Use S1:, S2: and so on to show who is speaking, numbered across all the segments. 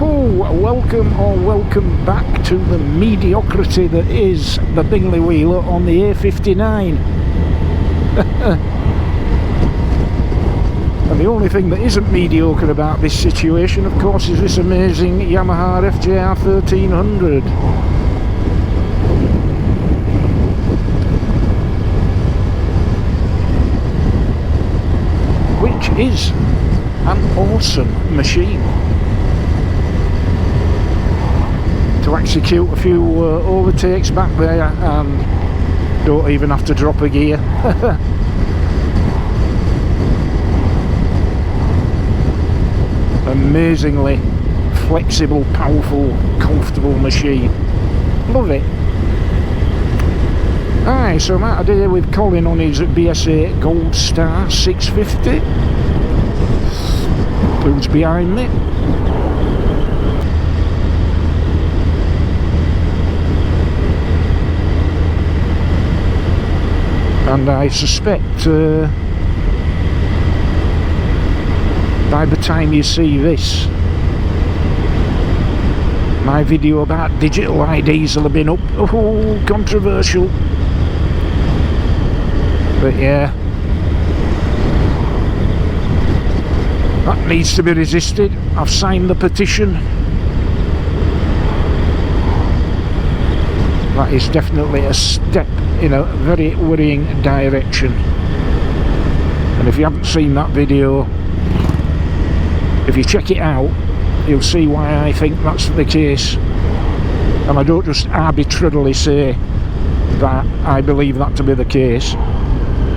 S1: Welcome back to the mediocrity that is the Bingley Wheeler on the A59. And the only thing that isn't mediocre about this situation, of course, is this amazing Yamaha FJR 1300. Which is an awesome machine. To execute a few overtakes back there and don't even have to drop a gear. Amazingly flexible, powerful, comfortable machine. Love it. Aye, so I'm out today with Colin on his BSA Goldstar 650. Who's behind me? And I suspect by the time you see this, my video about digital IDs will have been up. Oh, controversial. But yeah, that needs to be resisted. I've signed the petition. That is definitely a step in a very worrying direction. And if you haven't seen that video, if you check it out, you'll see why I think that's the case. And I don't just arbitrarily say that I believe that to be the case.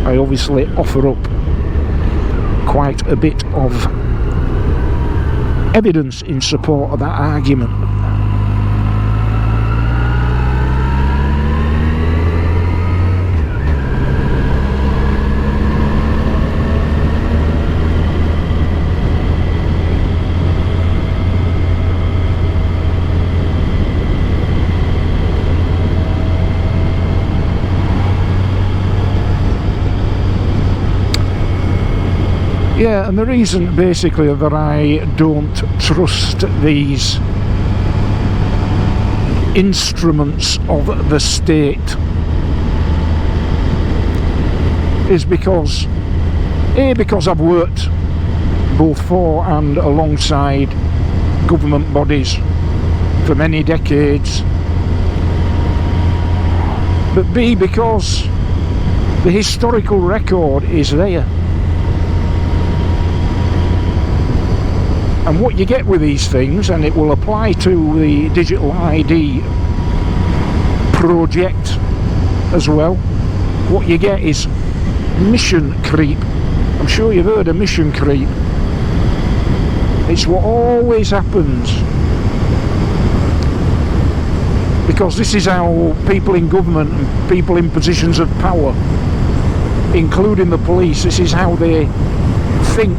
S1: I obviously offer up quite a bit of evidence in support of that argument. Yeah, and the reason basically that I don't trust these instruments of the state is because I've worked both for and alongside government bodies for many decades, but B, because the historical record is there. And what you get with these things, and it will apply to the Digital ID project as well, what you get is mission creep. I'm sure you've heard of mission creep. It's what always happens. Because this is how people in government and people in positions of power, including the police, this is how they think.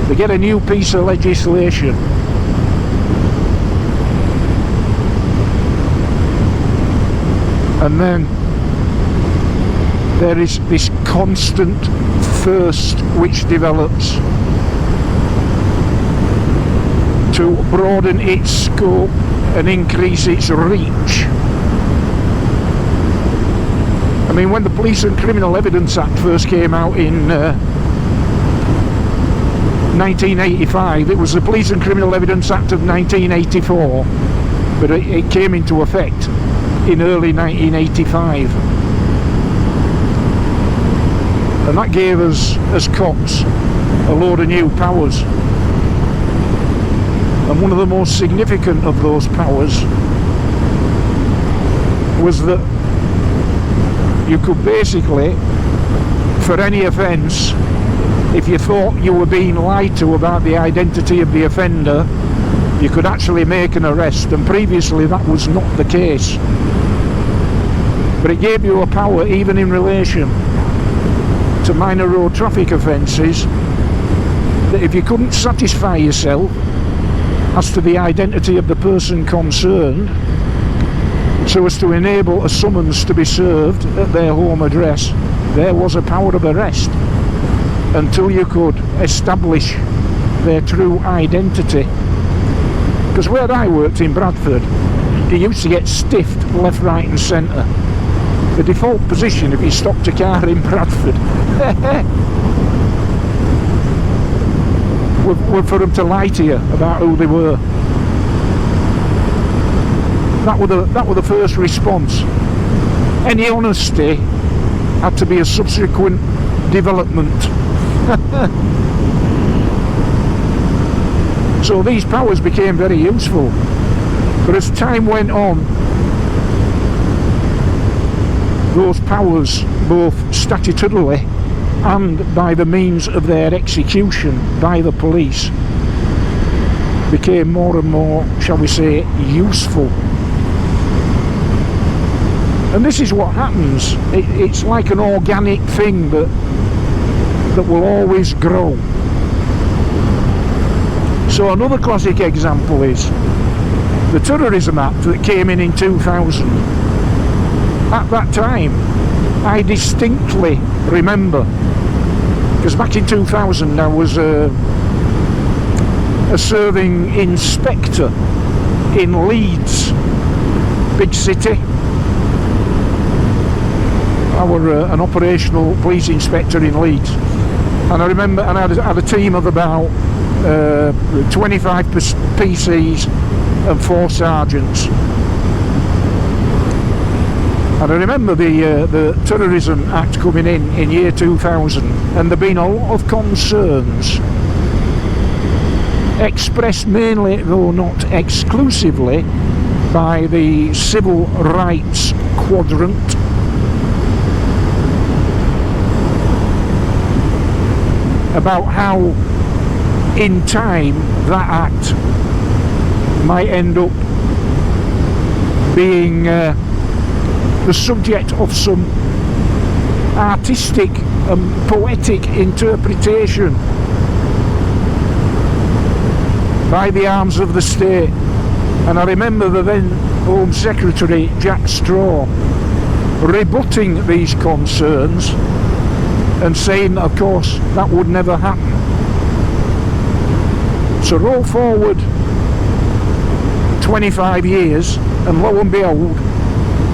S1: They get a new piece of legislation, and then there is this constant thirst which develops to broaden its scope and increase its reach. I mean, when the Police and Criminal Evidence Act first came out in 1985, it was the Police and Criminal Evidence Act of 1984, but it came into effect in early 1985, and that gave us as cops a load of new powers, and one of the most significant of those powers was that you could basically, for any offence, if you thought you were being lied to about the identity of the offender, you could actually make an arrest, and previously that was not the case. But it gave you a power even in relation to minor road traffic offences, that if you couldn't satisfy yourself as to the identity of the person concerned, so as to enable a summons to be served at their home address, there was a power of arrest until you could establish their true identity. Because where I worked in Bradford, you used to get stiffed left, right and centre. The default position if you stopped a car in Bradford were for them to lie to you about who they were. That were the first response. Any honesty had to be a subsequent development. So these powers became very useful. But as time went on, those powers, both statutorily and by the means of their execution by the police, became more and more, shall we say, useful. And this is what happens. It's like an organic thing that will always grow. So another classic example is the Terrorism Act that came in 2000. At that time, I distinctly remember, because back in 2000 I was a serving inspector in Leeds, big city. I was an operational police inspector in Leeds, and I remember, and I had a team of about 25 PCs and 4 sergeants. And I remember the Terrorism Act coming in year 2000, and there been a lot of concerns, expressed mainly, though not exclusively, by the civil rights quadrant, about how in time that act might end up being the subject of some artistic and poetic interpretation by the arms of the state. And I remember the then Home Secretary Jack Straw rebutting these concerns and saying that of course that would never happen. So roll forward 25 years and lo and behold,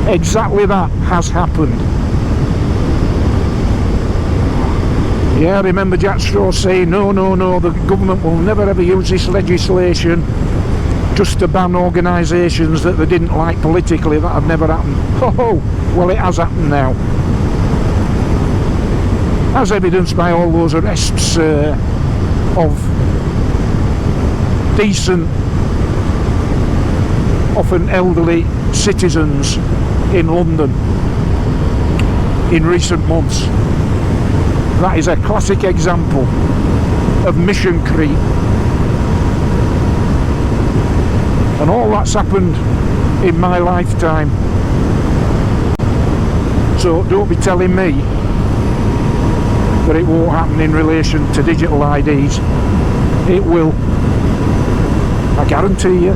S1: exactly that has happened. Yeah, I remember Jack Straw saying no, the government will never ever use this legislation just to ban organisations that they didn't like politically. That had never happened. Oh, well, it has happened now, as evidenced by all those arrests of decent, often elderly citizens in London in recent months. That is a classic example of mission creep, and all that's happened in my lifetime. So don't be telling me that it won't happen in relation to digital IDs. It will. I guarantee you,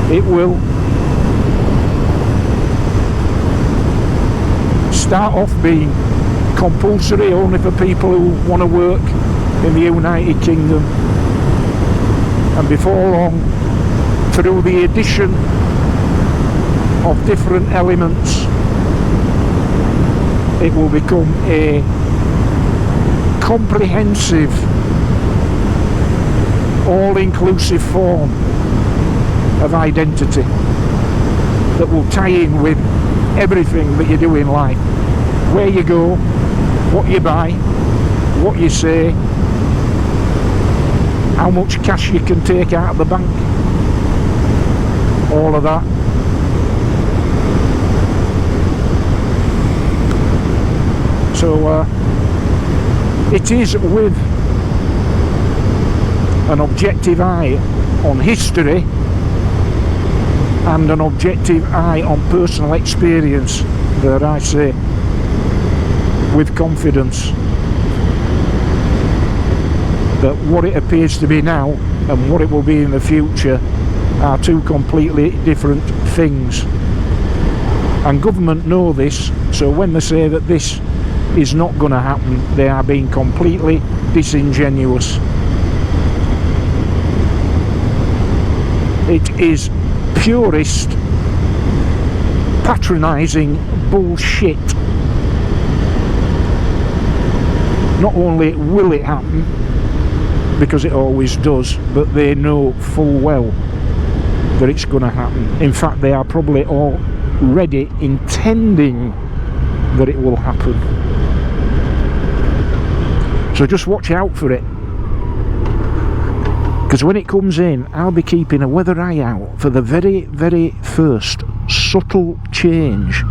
S1: it will. Start off being compulsory only for people who want to work in the United Kingdom, and before long, through the addition of different elements, it will become a comprehensive, all-inclusive form of identity that will tie in with everything that you do in life. Where you go, what you buy, what you say, how much cash you can take out of the bank, all of that. So it is with an objective eye on history and an objective eye on personal experience that I say with confidence that what it appears to be now and what it will be in the future are two completely different things, and government know this. So when they say that this is not going to happen, they are being completely disingenuous. It is purest, patronising bullshit. Not only will it happen, because it always does, but they know full well that it's going to happen. In fact, they are probably already intending that it will happen. So just watch out for it, because when it comes in, I'll be keeping a weather eye out for the very, very first subtle change.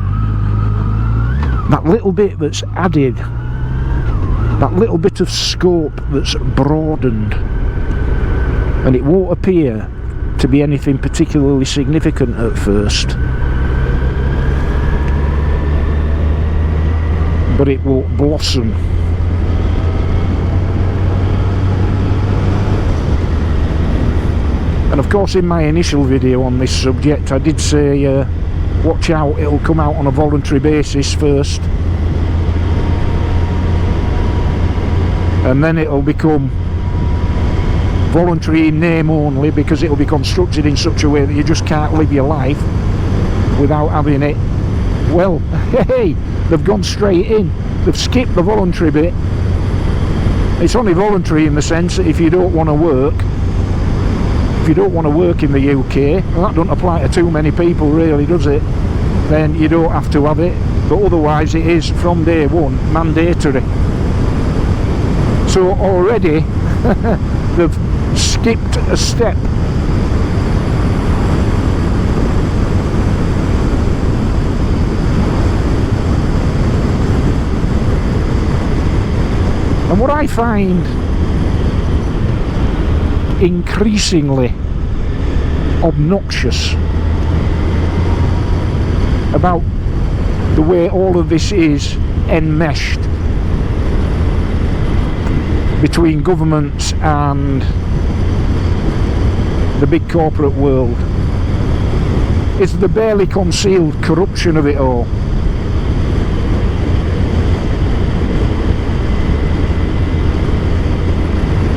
S1: That little bit that's added, that little bit of scope that's broadened, and it won't appear to be anything particularly significant at first, but it will blossom. And of course, in my initial video on this subject, I did say watch out, it'll come out on a voluntary basis first, and then it'll become voluntary in name only, because it'll be constructed in such a way that you just can't live your life without having it. Well, hey, they've gone straight in, they've skipped the voluntary bit. It's only voluntary in the sense that if you don't want to work, if you don't want to work in the UK, and that doesn't apply to too many people really, does it, then you don't have to have it, but otherwise it is from day one mandatory. So already they've skipped a step. And what I find increasingly obnoxious about the way all of this is enmeshed between governments and the big corporate world is the barely concealed corruption of it all.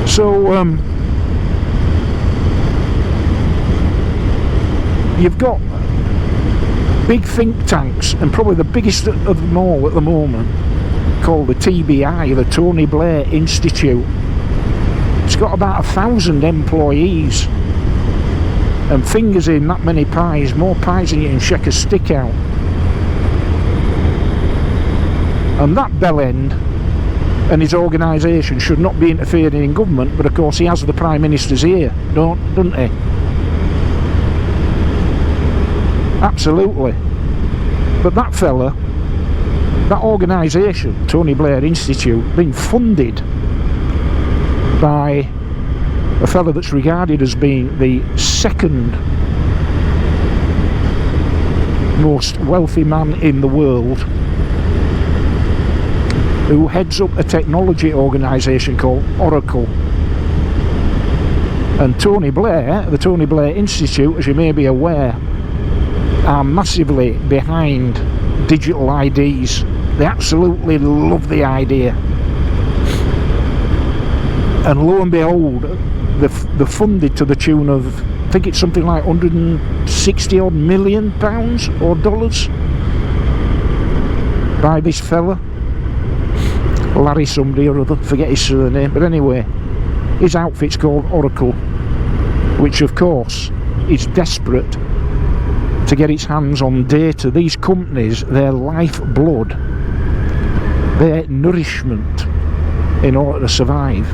S1: So you've got big think tanks, and probably the biggest of them all at the moment, called the TBI, the Tony Blair Institute. It's got about 1,000 employees and fingers in that many pies, more pies than you can shake a stick out. And that bellend and his organisation should not be interfering in government, but of course he has the Prime Minister's ear, doesn't he? Absolutely. But that fella, that organisation, Tony Blair Institute, being funded by a fella that's regarded as being the second most wealthy man in the world, who heads up a technology organisation called Oracle. And Tony Blair, the Tony Blair Institute, as you may be aware, are massively behind digital IDs. They absolutely love the idea. And lo and behold, they're funded to the tune of, I think it's something like 160 odd million pounds or dollars by this fella, Larry somebody or other, forget his surname, but anyway, his outfit's called Oracle, which of course is desperate to get its hands on data. These companies, their lifeblood, their nourishment in order to survive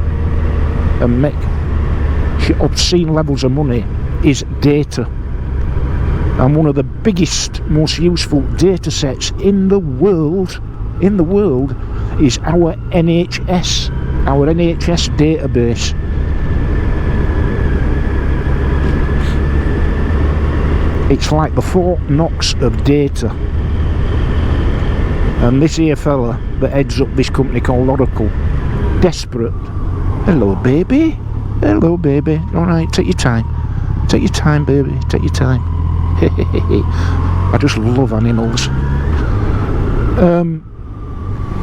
S1: and make obscene levels of money is data. And one of the biggest, most useful data sets in the world is our NHS database. It's like the Fort Knox of data. And this here fella that heads up this company called Oracle, desperate. Hello baby, hello baby, alright, take your time, baby, take your time. I just love animals.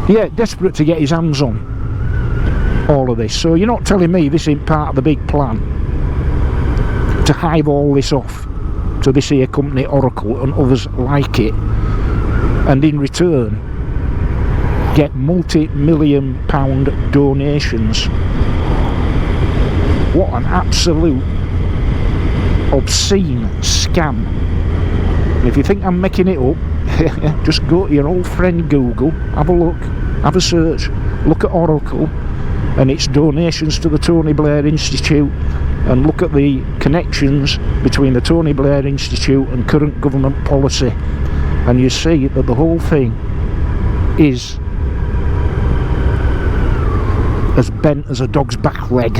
S1: Yeah, desperate to get his hands on all of this. So you're not telling me this ain't part of the big plan. to hive all this off to this here company Oracle and others like it, and in return get multi-million pound donations. What an absolute obscene scam. And if you think I'm making it up, just go to your old friend Google, have a look, have a search, look at Oracle and its donations to the Tony Blair Institute, and look at the connections between the Tony Blair Institute and current government policy, and you see that the whole thing is as bent as a dog's back leg.